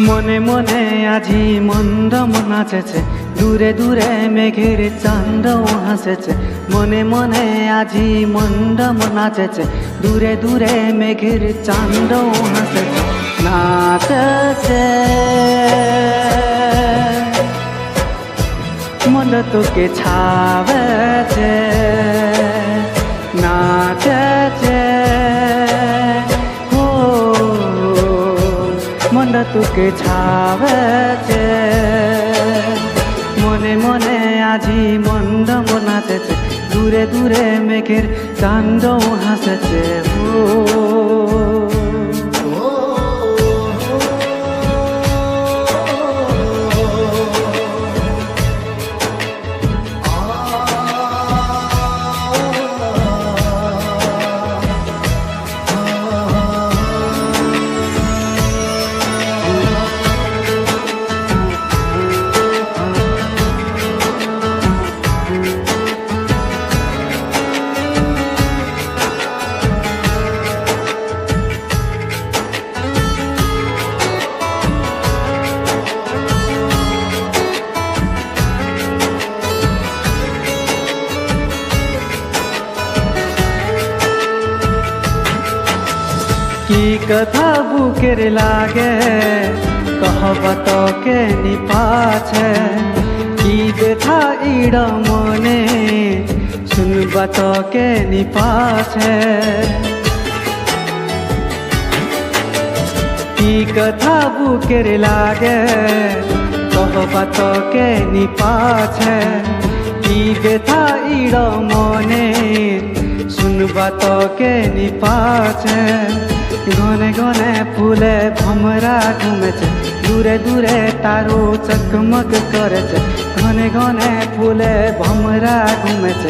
মনে মনে আজি মন্দ নাচেছে, দূরে দূরে মেঘের চাঁদও হাসেছে। মনে মনে আজি মন্দ নাচেছে, দূরে দূরে মেঘের চাঁদও হাসেছে। নাচেছে মন্দ তোকে ছাবেছে, নাচেছে মন্দ তোকে ছাবেছে। মনে মনে আজি মন্দ নাচেছে, দূরে দূরে মেঘের চাঁদও হাসেছে। की कथा बुकेर लागे कहबा तोके निपाछे, की व्यथा इड़ मने सुनबा तोके निपाछे। की कथा बुकेर लागे कहबा तोके निपाछे, की व्यथा इड़ मने सुनबा तोके निपाछे। घने घने फूले भमरा घूमेছে, दूरे दूरे तारो चकमक करेছে। घने घने फूले भमरा घूमेছে,